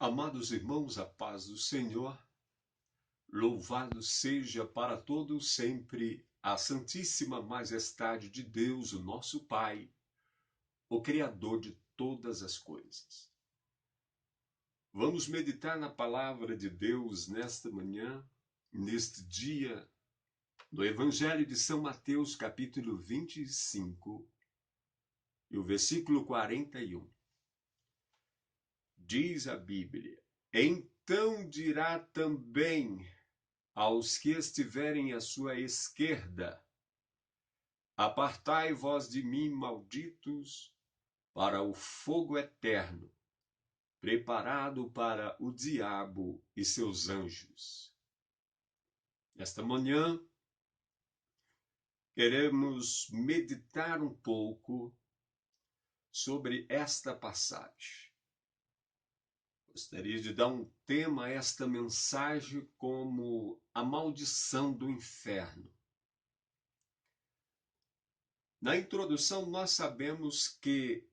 Amados irmãos, a paz do Senhor, louvado seja para todos sempre a Santíssima Majestade de Deus, o nosso Pai, o Criador de todas as coisas. Vamos meditar na palavra de Deus nesta manhã, neste dia, no Evangelho de São Mateus, capítulo 25, e o versículo 41. Diz a Bíblia: Então dirá também aos que estiverem à sua esquerda: Apartai-vos de mim, malditos, para o fogo eterno, preparado para o diabo e seus anjos. Esta manhã, queremos meditar um pouco sobre esta passagem. Gostaria de dar um tema a esta mensagem como a maldição do inferno. Na introdução, nós sabemos que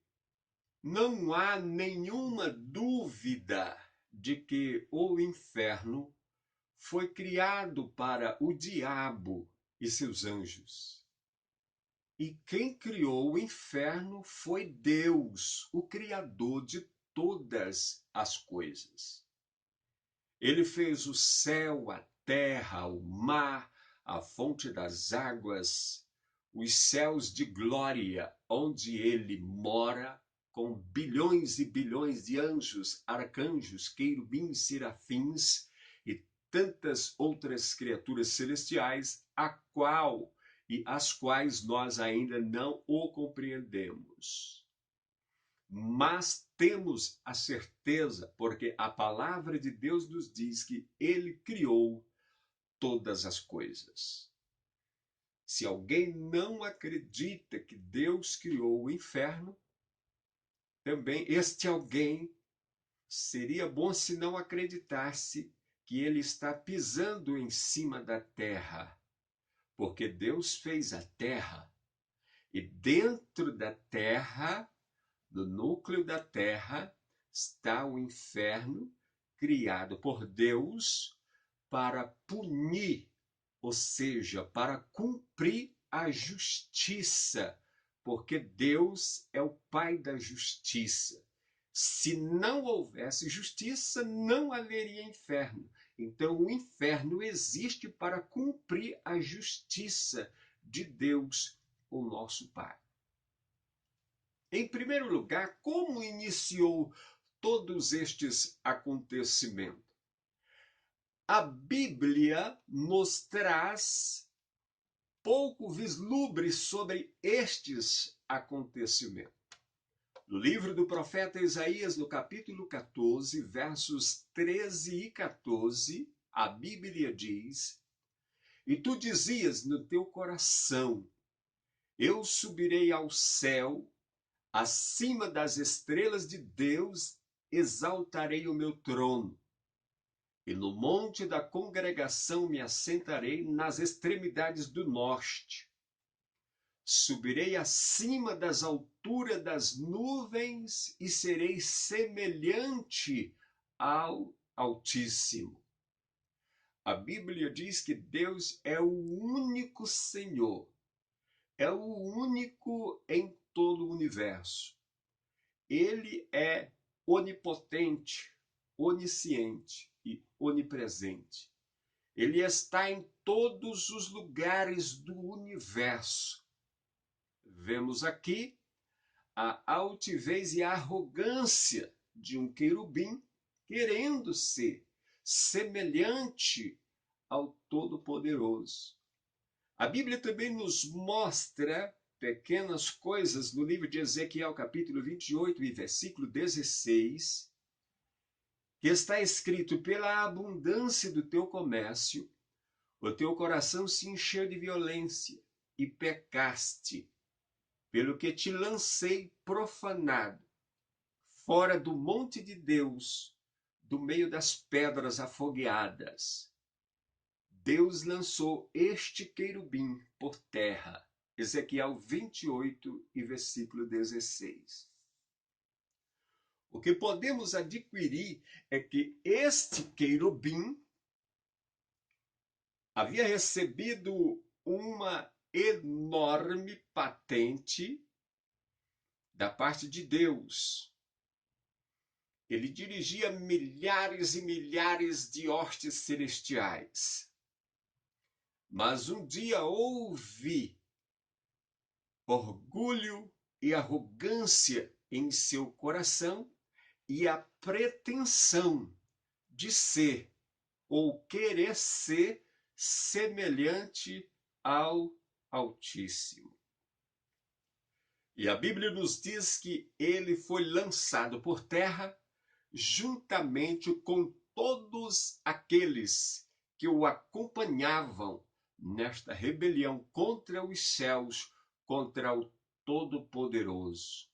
não há nenhuma dúvida de que o inferno foi criado para o diabo e seus anjos. E quem criou o inferno foi Deus, o Criador de todas as coisas. Ele fez o céu, a terra, o mar, a fonte das águas, os céus de glória, onde ele mora, com bilhões e bilhões de anjos, arcanjos, querubins, serafins e tantas outras criaturas celestiais, as quais nós ainda não o compreendemos. Mas temos a certeza, porque a palavra de Deus nos diz que ele criou todas as coisas. Se alguém não acredita que Deus criou o inferno, também este alguém seria bom se não acreditasse que ele está pisando em cima da terra, porque Deus fez a terra e dentro da terra, no núcleo da terra, está o inferno criado por Deus para punir, ou seja, para cumprir a justiça, porque Deus é o Pai da justiça. Se não houvesse justiça, não haveria inferno. Então, o inferno existe para cumprir a justiça de Deus, o nosso Pai. Em primeiro lugar, como iniciou todos estes acontecimentos? A Bíblia nos traz pouco vislumbre sobre estes acontecimentos. No livro do profeta Isaías, no capítulo 14, versos 13 e 14, a Bíblia diz: E tu dizias no teu coração: Eu subirei ao céu, acima das estrelas de Deus exaltarei o meu trono. E no monte da congregação me assentarei nas extremidades do norte. Subirei acima das alturas das nuvens e serei semelhante ao Altíssimo. A Bíblia diz que Deus é o único Senhor, é o único em todo o universo. Ele é onipotente, onisciente e onipresente. Ele está em todos os lugares do universo. Vemos aqui a altivez e a arrogância de um querubim querendo ser semelhante ao Todo-Poderoso. A Bíblia também nos mostra pequenas coisas no livro de Ezequiel, capítulo 28 e versículo 16, que está escrito: pela abundância do teu comércio, o teu coração se encheu de violência e pecaste, pelo que te lancei profanado, fora do monte de Deus, do meio das pedras afogueadas. Deus lançou este querubim por terra. Ezequiel 28 e versículo 16. O que podemos adquirir é que este querubim havia recebido uma enorme patente da parte de Deus. Ele dirigia milhares e milhares de hostes celestiais. Mas um dia houve orgulho e arrogância em seu coração e a pretensão de ser ou querer ser semelhante ao Altíssimo. E a Bíblia nos diz que ele foi lançado por terra juntamente com todos aqueles que o acompanhavam nesta rebelião contra os céus, contra o Todo-Poderoso.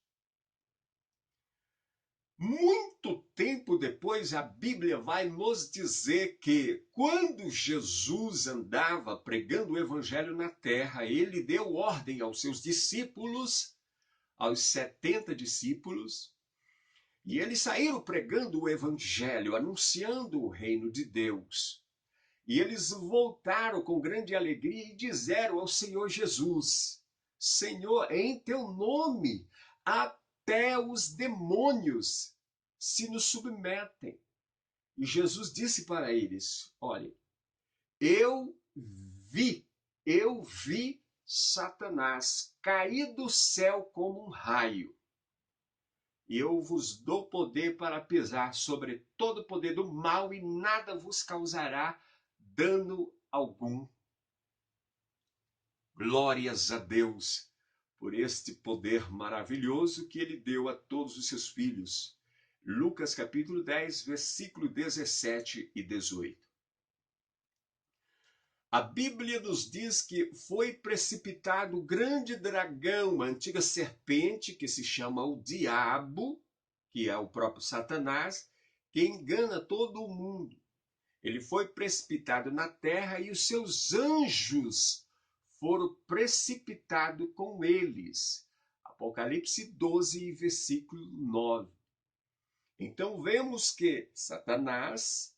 Muito tempo depois, a Bíblia vai nos dizer que, quando Jesus andava pregando o Evangelho na terra, ele deu ordem aos seus discípulos, aos 70 discípulos, e eles saíram pregando o Evangelho, anunciando o reino de Deus. E eles voltaram com grande alegria e disseram ao Senhor Jesus: Senhor, em teu nome, até os demônios se nos submetem. E Jesus disse para eles: olha, eu vi Satanás cair do céu como um raio. E eu vos dou poder para pisar sobre todo o poder do mal e nada vos causará dano algum. Glórias a Deus por este poder maravilhoso que ele deu a todos os seus filhos. Lucas capítulo 10, versículo 17 e 18. A Bíblia nos diz que foi precipitado o grande dragão, a antiga serpente, que se chama o diabo, que é o próprio Satanás, que engana todo o mundo. Ele foi precipitado na terra e os seus anjos foram precipitados com eles. Apocalipse 12, versículo 9. Então vemos que Satanás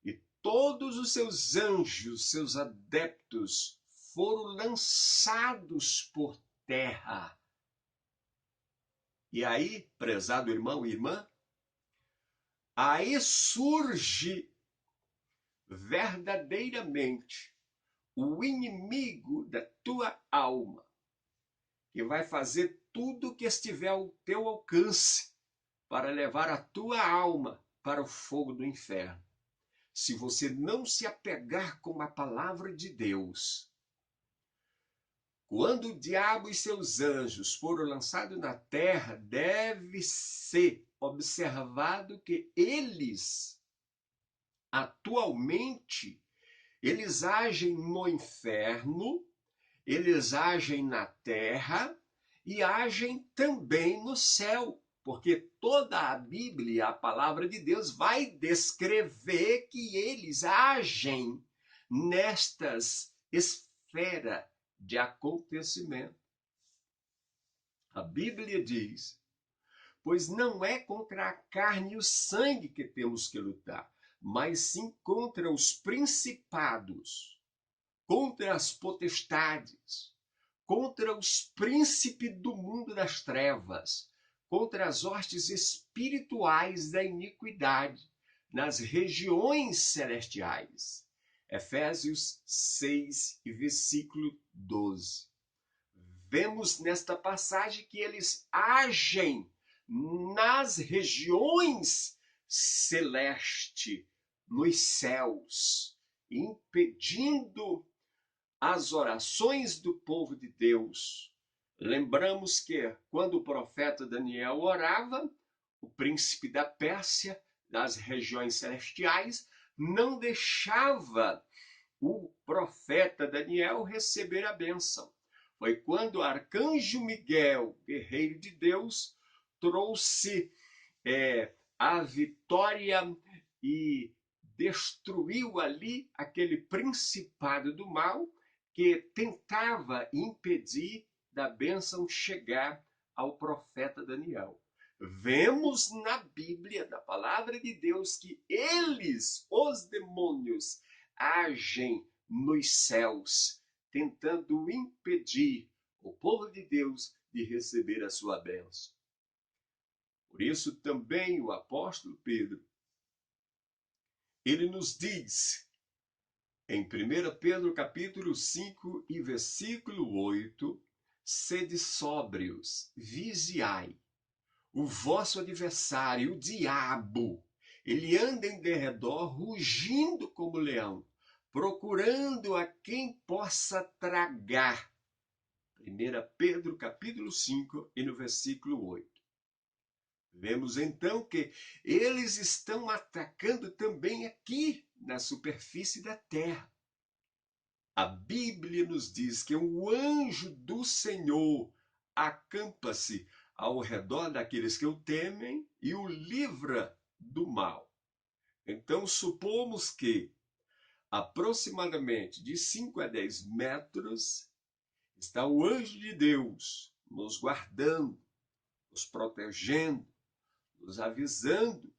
e todos os seus anjos, seus adeptos, foram lançados por terra. E aí, prezado irmão e irmã, aí surge verdadeiramente o inimigo da tua alma, que vai fazer tudo o que estiver ao teu alcance para levar a tua alma para o fogo do inferno. Se você não se apegar com a palavra de Deus, quando o diabo e seus anjos foram lançados na terra, deve ser observado que eles, atualmente, eles agem no inferno, eles agem na terra e agem também no céu, porque toda a Bíblia, a palavra de Deus, vai descrever que eles agem nestas esferas de acontecimento. A Bíblia diz: pois não é contra a carne e o sangue que temos que lutar, mas sim contra os principados, contra as potestades, contra os príncipes do mundo das trevas, contra as hostes espirituais da iniquidade nas regiões celestiais. Efésios 6, versículo 12. Vemos nesta passagem que eles agem nas regiões celestes, nos céus, impedindo as orações do povo de Deus. Lembramos que quando o profeta Daniel orava, o príncipe da Pérsia, das regiões celestiais, não deixava o profeta Daniel receber a bênção. Foi quando o arcanjo Miguel, guerreiro de Deus, trouxe a vitória e destruiu ali aquele principado do mal que tentava impedir da bênção chegar ao profeta Daniel. Vemos na Bíblia, na palavra de Deus, que eles, os demônios, agem nos céus, tentando impedir o povo de Deus de receber a sua bênção. Por isso também o apóstolo Pedro, ele nos diz, em 1 Pedro capítulo 5 e versículo 8, sede sóbrios, vigiai. O vosso adversário, o diabo, ele anda em derredor, rugindo como leão, procurando a quem possa tragar. 1 Pedro capítulo 5 e no versículo 8. Vemos então que eles estão atacando também aqui na superfície da terra. A Bíblia nos diz que o anjo do Senhor acampa-se ao redor daqueles que o temem e o livra do mal. Então, supomos que aproximadamente de 5 a 10 metros está o anjo de Deus nos guardando, nos protegendo, nos avisando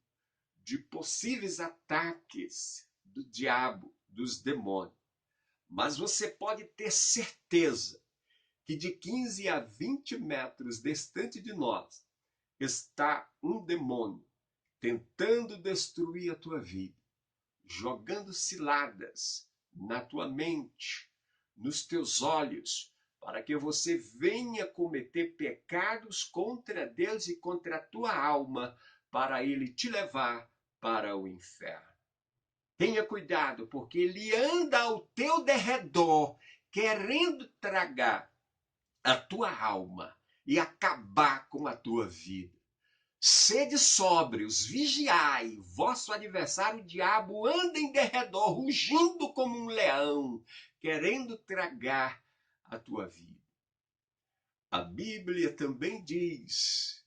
de possíveis ataques do diabo, dos demônios. Mas você pode ter certeza que de 15 a 20 metros distante de nós está um demônio tentando destruir a tua vida, jogando ciladas na tua mente, nos teus olhos, para que você venha cometer pecados contra Deus e contra a tua alma, para ele te levar para o inferno. Tenha cuidado, porque ele anda ao teu derredor, querendo tragar a tua alma e acabar com a tua vida. Sede sóbrios, vigiai, vosso adversário o diabo anda em derredor, rugindo como um leão, querendo tragar a tua vida. A Bíblia também diz: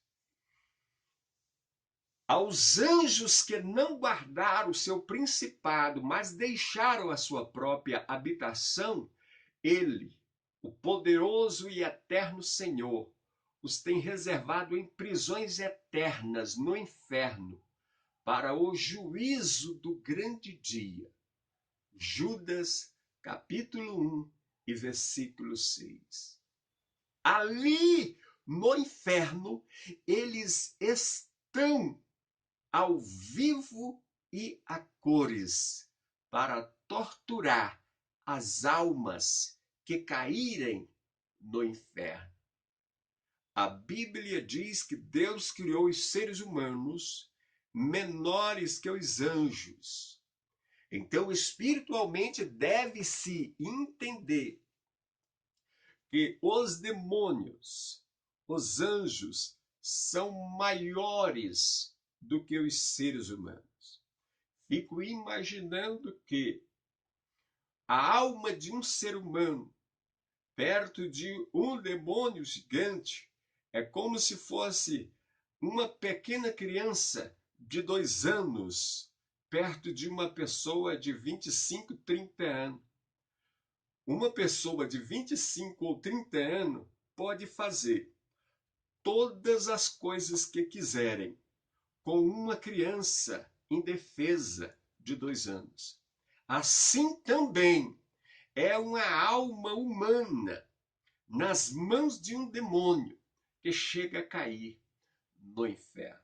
aos anjos que não guardaram o seu principado, mas deixaram a sua própria habitação, ele, o poderoso e eterno Senhor, os tem reservado em prisões eternas no inferno, para o juízo do grande dia. Judas, capítulo 1 e versículo 6. Ali no inferno, eles estão ao vivo e a cores, para torturar as almas que caírem no inferno. A Bíblia diz que Deus criou os seres humanos menores que os anjos. Então, espiritualmente, deve-se entender que os demônios, os anjos, são maiores do que os seres humanos. Fico imaginando que a alma de um ser humano perto de um demônio gigante é como se fosse uma pequena criança de 2 anos perto de uma pessoa de 25, 30 anos. Uma pessoa de 25 ou 30 anos pode fazer todas as coisas que quiserem com uma criança indefesa de 2 anos. Assim também é uma alma humana nas mãos de um demônio que chega a cair no inferno.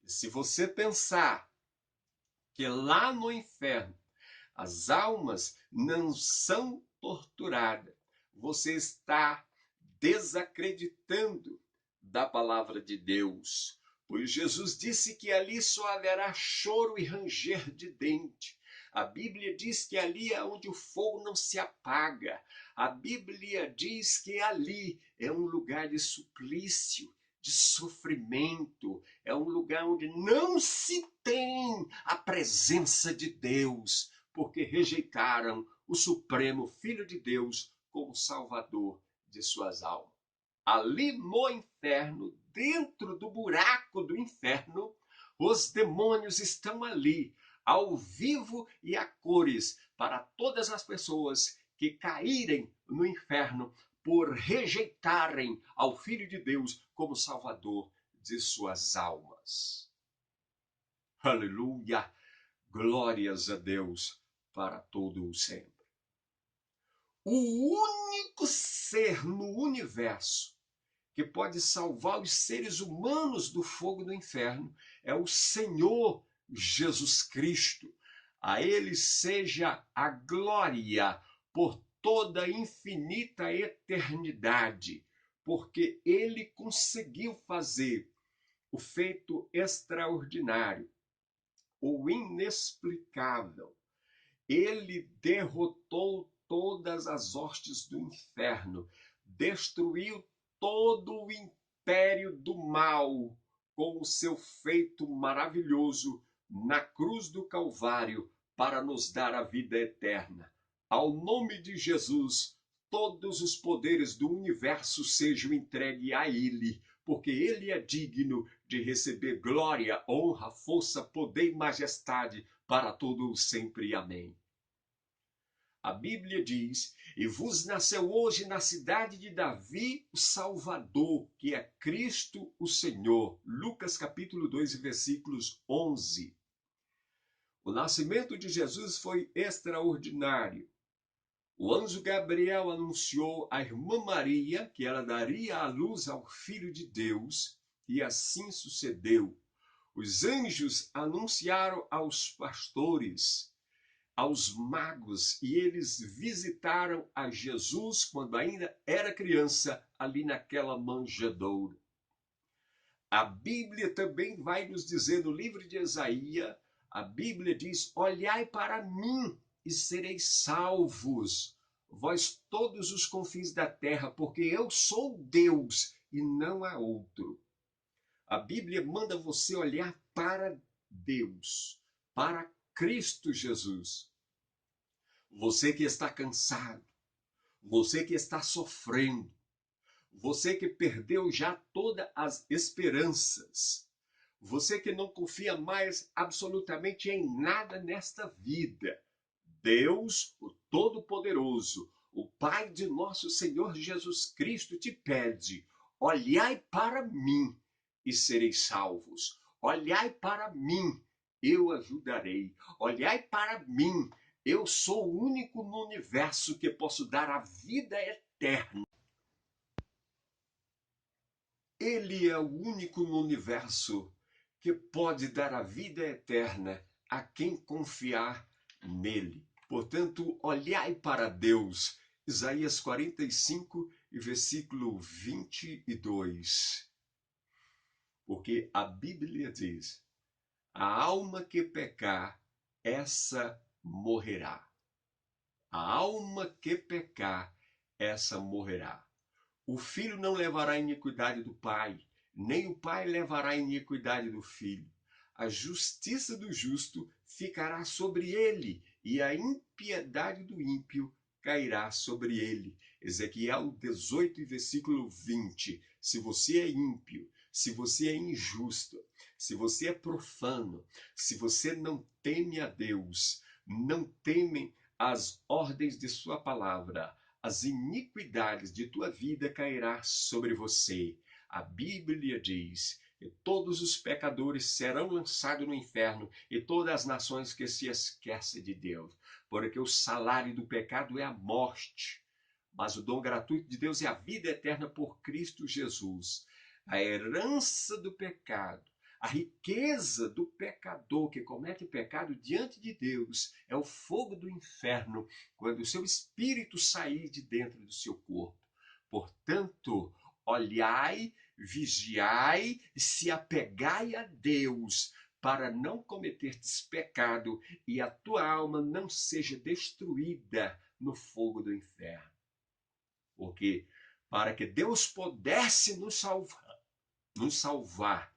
E se você pensar que lá no inferno as almas não são torturadas, você está desacreditando da palavra de Deus. Pois Jesus disse que ali só haverá choro e ranger de dente. A Bíblia diz que ali é onde o fogo não se apaga. A Bíblia diz que ali é um lugar de suplício, de sofrimento. É um lugar onde não se tem a presença de Deus, porque rejeitaram o Supremo Filho de Deus como Salvador de suas almas. Ali no inferno, dentro do buraco do inferno, os demônios estão ali, ao vivo e a cores, para todas as pessoas que caírem no inferno por rejeitarem ao Filho de Deus como Salvador de suas almas. Aleluia! Glórias a Deus para todo o sempre. O único ser no universo que pode salvar os seres humanos do fogo do inferno é o Senhor Jesus Cristo. A Ele seja a glória por toda a infinita eternidade, porque Ele conseguiu fazer o feito extraordinário, o inexplicável. Ele derrotou todas as hostes do inferno, destruiu todo o império do mal com o seu feito maravilhoso na cruz do Calvário para nos dar a vida eterna. Ao nome de Jesus, todos os poderes do universo sejam entregues a Ele, porque Ele é digno de receber glória, honra, força, poder e majestade para todo o sempre. Amém. A Bíblia diz: e vos nasceu hoje na cidade de Davi o Salvador, que é Cristo o Senhor. Lucas capítulo 2, versículos 11. O nascimento de Jesus foi extraordinário. O anjo Gabriel anunciou à irmã Maria que ela daria à luz ao Filho de Deus, e assim sucedeu. Os anjos anunciaram aos pastores, aos magos, e eles visitaram a Jesus quando ainda era criança, ali naquela manjedoura. A Bíblia também vai nos dizer no livro de Isaías, a Bíblia diz: olhai para mim e sereis salvos, vós todos os confins da terra, porque eu sou Deus e não há outro. A Bíblia manda você olhar para Deus, para Cristo Jesus. Você que está cansado, você que está sofrendo, você que perdeu já todas as esperanças, você que não confia mais absolutamente em nada nesta vida, Deus, o Todo-Poderoso, o Pai de nosso Senhor Jesus Cristo te pede: olhai para mim e sereis salvos. Olhai para mim, eu ajudarei. Olhai para mim, eu sou o único no universo que posso dar a vida eterna. Ele é o único no universo que pode dar a vida eterna a quem confiar nele. Portanto, olhai para Deus. Isaías 45, versículo 22. Porque a Bíblia diz: a alma que pecar, essa morrerá. A alma que pecar, essa morrerá. O filho não levará a iniquidade do pai, nem o pai levará a iniquidade do filho. A justiça do justo ficará sobre ele, e a impiedade do ímpio cairá sobre ele. Ezequiel 18, versículo 20. Se você é ímpio, se você é injusto, se você é profano, se você não teme a Deus, não teme as ordens de sua palavra, as iniquidades de tua vida cairá sobre você. A Bíblia diz que todos os pecadores serão lançados no inferno e todas as nações que se esquecem de Deus, porque o salário do pecado é a morte, mas o dom gratuito de Deus é a vida eterna por Cristo Jesus. A herança do pecado, a riqueza do pecador que comete pecado diante de Deus é o fogo do inferno, quando o seu espírito sair de dentro do seu corpo. Portanto, olhai, vigiai e se apegai a Deus, para não cometerdes pecado e a tua alma não seja destruída no fogo do inferno. Porque para que Deus pudesse nos salvar,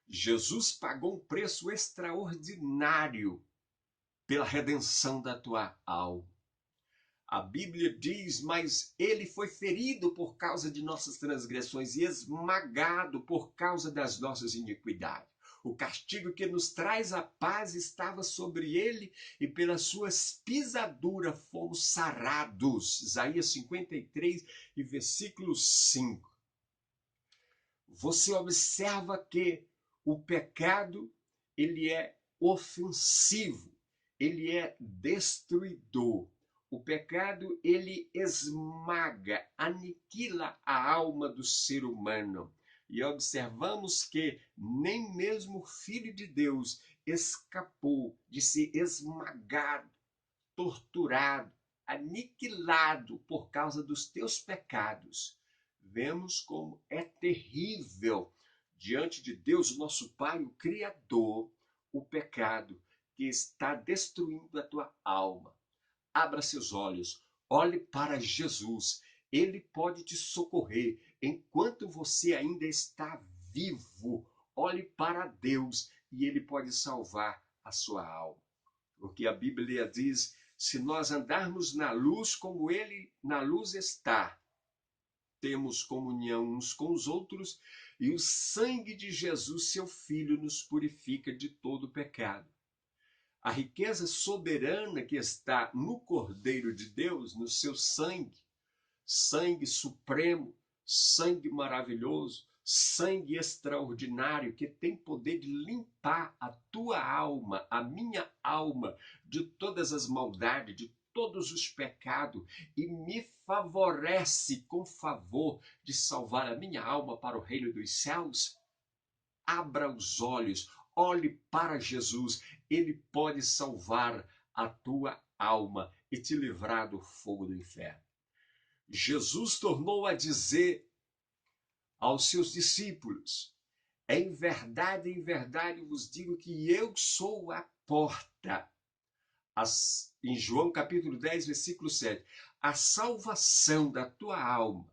Jesus pagou um preço extraordinário pela redenção da tua alma. A Bíblia diz: mas ele foi ferido por causa de nossas transgressões e esmagado por causa das nossas iniquidades. O castigo que nos traz a paz estava sobre ele, e pelas suas pisaduras fomos sarados. Isaías 53, versículo 5. você observa que o pecado, ele é ofensivo, ele é destruidor. O pecado, ele esmaga, aniquila a alma do ser humano. E observamos que nem mesmo o Filho de Deus escapou de ser esmagado, torturado, aniquilado por causa dos teus pecados. Vemos como é terrível diante de Deus, nosso Pai, o Criador, o pecado que está destruindo a tua alma. Abra seus olhos, olhe para Jesus. Ele pode te socorrer enquanto você ainda está vivo. Olhe para Deus e ele pode salvar a sua alma. Porque a Bíblia diz: se nós andarmos na luz como ele na luz está, temos comunhão uns com os outros, e o sangue de Jesus, seu Filho, nos purifica de todo pecado. A riqueza soberana que está no Cordeiro de Deus, no seu sangue, sangue supremo, sangue maravilhoso, sangue extraordinário que tem poder de limpar a tua alma, a minha alma, de todas as maldades, de todos os pecados e me favorece com favor de salvar a minha alma para o reino dos céus. Abra os olhos, olhe para Jesus, ele pode salvar a tua alma e te livrar do fogo do inferno. Jesus tornou a dizer aos seus discípulos: em verdade vos digo que eu sou a porta. Em João capítulo 10, versículo 7. A salvação da tua alma,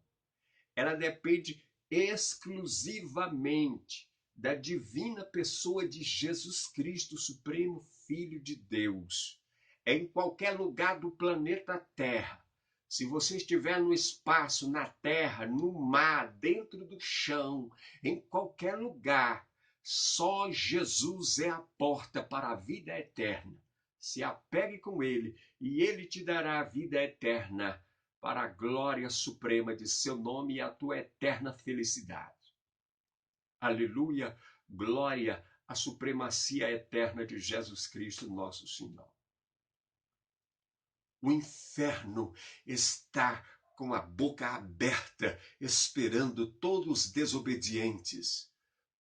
ela depende exclusivamente da divina pessoa de Jesus Cristo, Supremo Filho de Deus. Em qualquer lugar do planeta Terra, se você estiver no espaço, na terra, no mar, dentro do chão, em qualquer lugar, só Jesus é a porta para a vida eterna. Se apegue com ele e ele te dará a vida eterna para a glória suprema de seu nome e a tua eterna felicidade. Aleluia, glória à supremacia eterna de Jesus Cristo, nosso Senhor. O inferno está com a boca aberta, esperando todos os desobedientes,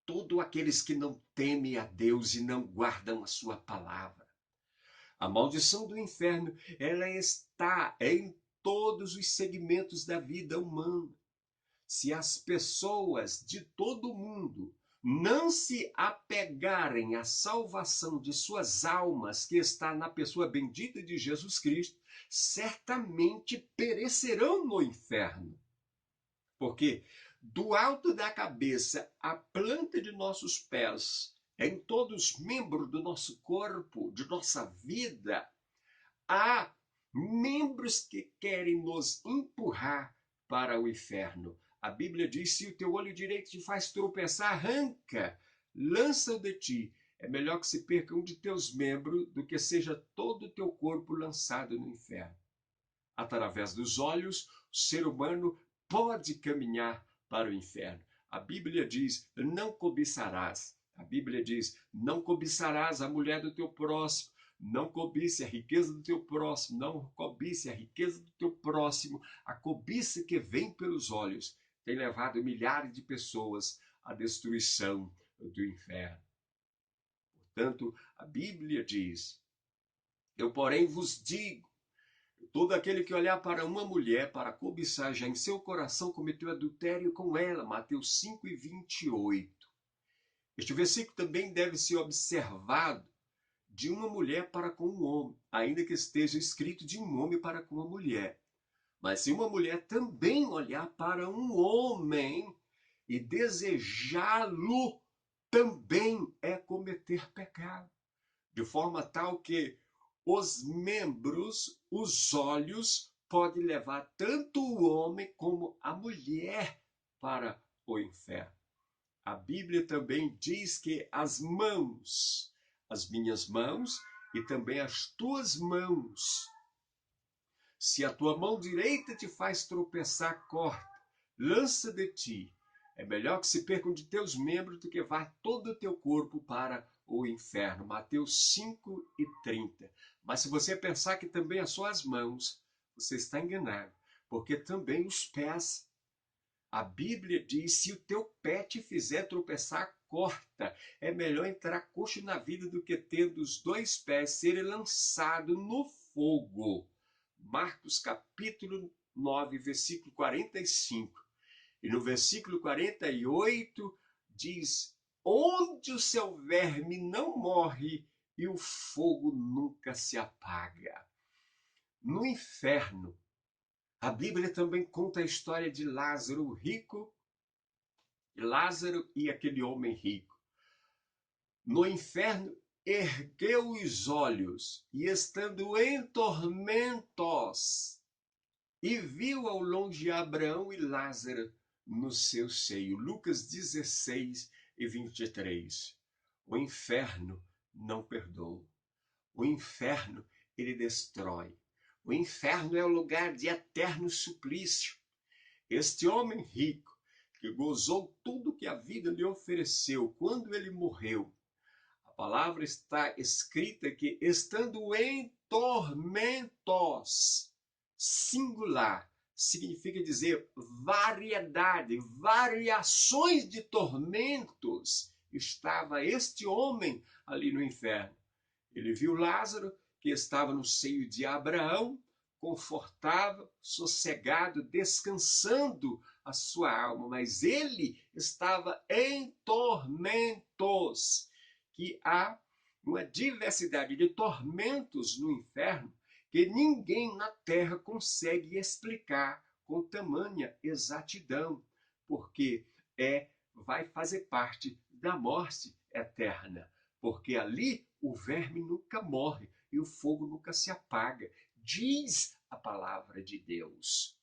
todos aqueles que não temem a Deus e não guardam a sua palavra. A maldição do inferno, ela está em todos os segmentos da vida humana. Se as pessoas de todo o mundo não se apegarem à salvação de suas almas, que está na pessoa bendita de Jesus Cristo, certamente perecerão no inferno. Porque do alto da cabeça à planta de nossos pés, em todos os membros do nosso corpo, de nossa vida, há membros que querem nos empurrar para o inferno. A Bíblia diz: se o teu olho direito te faz tropeçar, arranca, lança-o de ti. É melhor que se perca um de teus membros do que seja todo o teu corpo lançado no inferno. Através dos olhos, o ser humano pode caminhar para o inferno. A Bíblia diz: não cobiçarás. A Bíblia diz: não cobiçarás a mulher do teu próximo. Não cobice a riqueza do teu próximo. Não cobice a riqueza do teu próximo. A cobiça que vem pelos olhos tem levado milhares de pessoas à destruição do inferno. Portanto, a Bíblia diz: eu, porém, vos digo, todo aquele que olhar para uma mulher para cobiçar já em seu coração cometeu adultério com ela. Mateus 5:28. Este versículo também deve ser observado de uma mulher para com um homem, ainda que esteja escrito de um homem para com uma mulher. Mas se uma mulher também olhar para um homem e desejá-lo, também é cometer pecado. De forma tal que os membros, os olhos, podem levar tanto o homem como a mulher para o inferno. A Bíblia também diz que as mãos, as minhas mãos e também as tuas mãos, se a tua mão direita te faz tropeçar, corta, lança de ti. É melhor que se percam de teus membros do que vá todo o teu corpo para o inferno. Mateus 5:30. Mas se você pensar que também as suas mãos, você está enganado, porque também os pés. A Bíblia diz: se o teu pé te fizer tropeçar, corta. É melhor entrar coxo na vida do que tendo os dois pés serem lançados no fogo. Marcos capítulo 9, versículo 45. E no versículo 48 diz: onde o seu verme não morre e o fogo nunca se apaga. No inferno, a Bíblia também conta a história de Lázaro rico, Lázaro e aquele homem rico. No inferno, ergueu os olhos e, estando em tormentos, e viu ao longe Abraão e Lázaro no seu seio. Lucas 16:23. O inferno não perdoa. O inferno, ele destrói. O inferno é o lugar de eterno suplício. Este homem rico, que gozou tudo que a vida lhe ofereceu, quando ele morreu, a palavra está escrita que, estando em tormentos, singular, significa dizer variedade, variações de tormentos, estava este homem ali no inferno. Ele viu Lázaro, que estava no seio de Abraão, confortável, sossegado, descansando a sua alma, mas ele estava em tormentos, que há uma diversidade de tormentos no inferno que ninguém na terra consegue explicar com tamanha exatidão, porque vai fazer parte da morte eterna, porque ali o verme nunca morre e o fogo nunca se apaga, diz a palavra de Deus.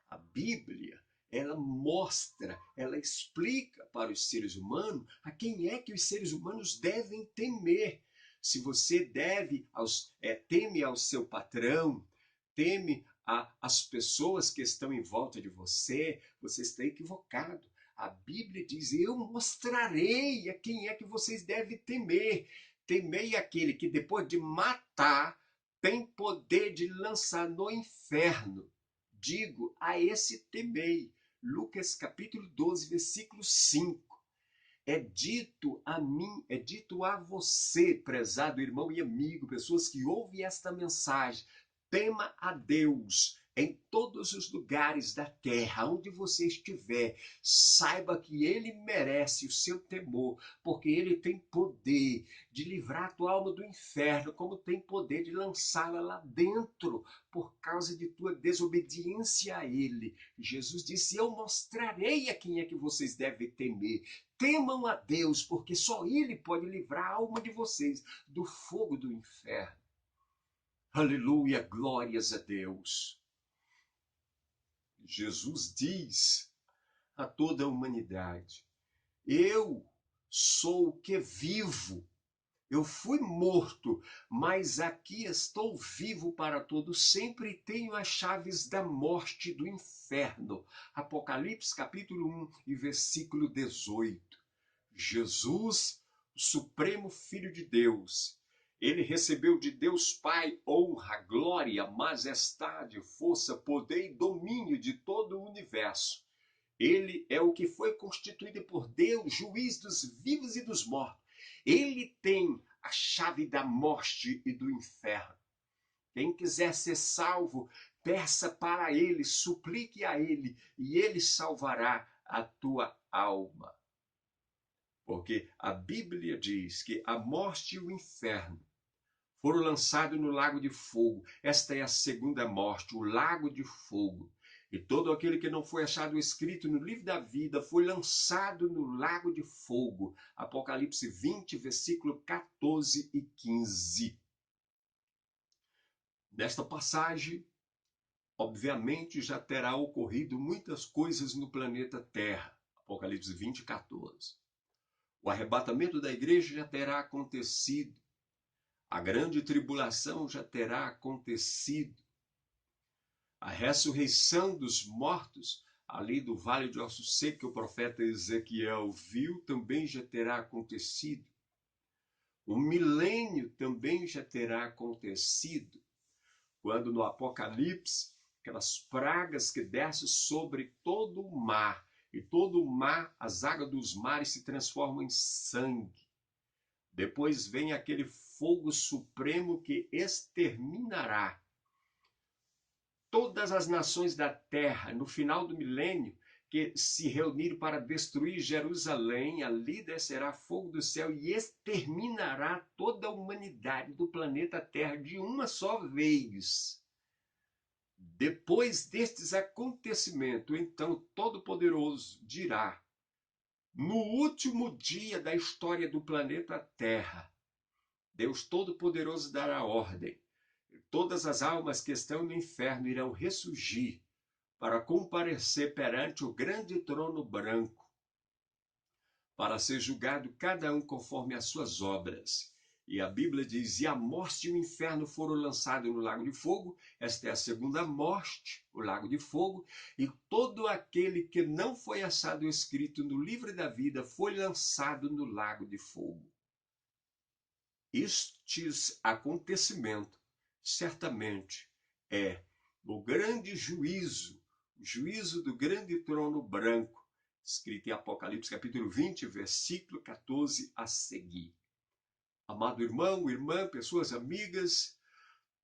A Bíblia, ela mostra, ela explica para os seres humanos a quem é que os seres humanos devem temer. Se você teme ao seu patrão, teme às pessoas que estão em volta de você, você está equivocado. A Bíblia diz: eu mostrarei a quem é que vocês devem temer. Temei aquele que, depois de matar, tem poder de lançar no inferno. Digo, a esse temei. Lucas capítulo 12, versículo 5. É dito a mim, é dito a você, prezado irmão e amigo, pessoas que ouvem esta mensagem: tema a Deus em todos os lugares da terra, onde você estiver. Saiba que Ele merece o seu temor, porque Ele tem poder de livrar a tua alma do inferno, como tem poder de lançá-la lá dentro, por causa de tua desobediência a Ele. Jesus disse: eu mostrarei a quem é que vocês devem temer. Temam a Deus, porque só Ele pode livrar a alma de vocês do fogo do inferno. Aleluia, glórias a Deus. Jesus diz a toda a humanidade: eu sou o que vivo. Eu fui morto, mas aqui estou vivo para todo sempre e tenho as chaves da morte e do inferno. Apocalipse capítulo 1 e versículo 18. Jesus, o supremo Filho de Deus, ele recebeu de Deus Pai honra, glória, majestade, força, poder e domínio de todo o universo. Ele é o que foi constituído por Deus, juiz dos vivos e dos mortos. Ele tem a chave da morte e do inferno. Quem quiser ser salvo, peça para ele, suplique a ele, e ele salvará a tua alma. Porque a Bíblia diz que a morte e o inferno foram lançados no lago de fogo. Esta é a segunda morte, o lago de fogo. E todo aquele que não foi achado escrito no livro da vida foi lançado no lago de fogo. Apocalipse 20, versículo 14 e 15. Nesta passagem, obviamente, já terá ocorrido muitas coisas no planeta Terra. Apocalipse 20, 14. O arrebatamento da igreja já terá acontecido. A grande tribulação já terá acontecido. A ressurreição dos mortos ali do vale de ossos secos, que o profeta Ezequiel viu, também já terá acontecido. O milênio também já terá acontecido, quando no Apocalipse, aquelas pragas que descem sobre todo o mar, e todo o mar, as águas dos mares se transformam em sangue. Depois vem aquele fogo supremo que exterminará todas as nações da terra no final do milênio, que se reuniram para destruir Jerusalém. Ali descerá fogo do céu e exterminará toda a humanidade do planeta Terra de uma só vez. Depois destes acontecimentos, então o Todo-Poderoso dirá: no último dia da história do planeta Terra, Deus Todo-Poderoso dará ordem. Todas as almas que estão no inferno irão ressurgir para comparecer perante o grande trono branco, para ser julgado cada um conforme as suas obras. E a Bíblia diz: e a morte e o inferno foram lançados no lago de fogo. Esta é a segunda morte, o lago de fogo. E todo aquele que não foi achado escrito no livro da vida foi lançado no lago de fogo. Estes acontecimentos, certamente, é o grande juízo, o juízo do grande trono branco, escrito em Apocalipse capítulo 20, versículo 14 a seguir. Amado irmão, irmã, pessoas amigas,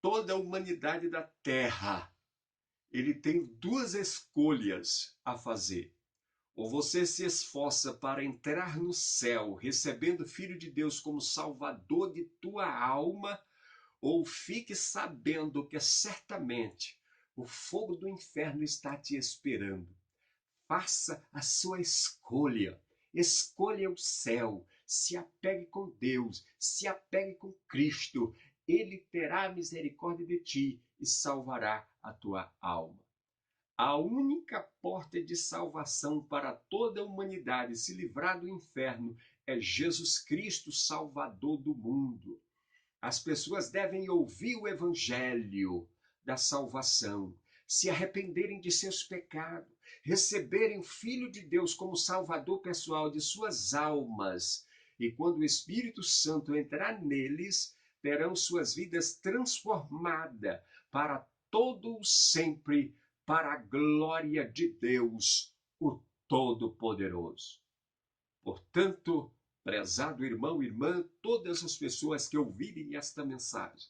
toda a humanidade da Terra, ele tem duas escolhas a fazer. Ou você se esforça para entrar no céu, recebendo o Filho de Deus como Salvador de tua alma, ou fique sabendo que certamente o fogo do inferno está te esperando. Faça a sua escolha. Escolha o céu. Se apegue com Deus. Se apegue com Cristo. Ele terá misericórdia de ti e salvará a tua alma. A única porta de salvação para toda a humanidade se livrar do inferno é Jesus Cristo, Salvador do mundo. As pessoas devem ouvir o evangelho da salvação, se arrependerem de seus pecados, receberem o Filho de Deus como Salvador pessoal de suas almas. E quando o Espírito Santo entrar neles, terão suas vidas transformadas para todo o sempre, para a glória de Deus, o Todo-Poderoso. Portanto, prezado irmão e irmã, todas as pessoas que ouvirem esta mensagem,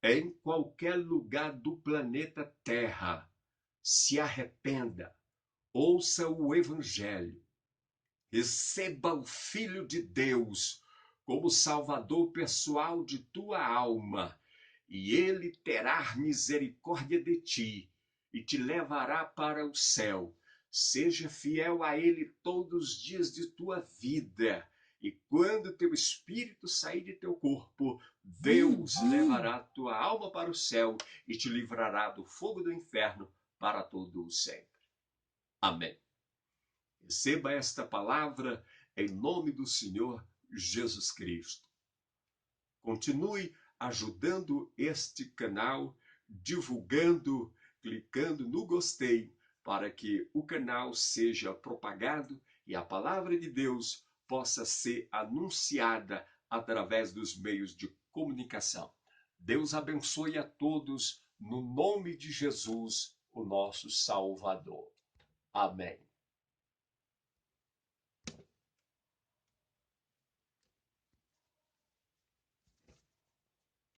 em qualquer lugar do planeta Terra, se arrependa, ouça o Evangelho, receba o Filho de Deus como Salvador pessoal de tua alma, e ele terá misericórdia de ti e te levará para o céu. Seja fiel a ele todos os dias de tua vida. E quando teu espírito sair de teu corpo, Deus levará tua alma para o céu e te livrará do fogo do inferno para todo o sempre. Amém. Receba esta palavra em nome do Senhor Jesus Cristo. Continue ajudando este canal, divulgando, clicando no gostei, para que o canal seja propagado e a palavra de Deus possa ser anunciada através dos meios de comunicação. Deus abençoe a todos, no nome de Jesus, o nosso Salvador. Amém.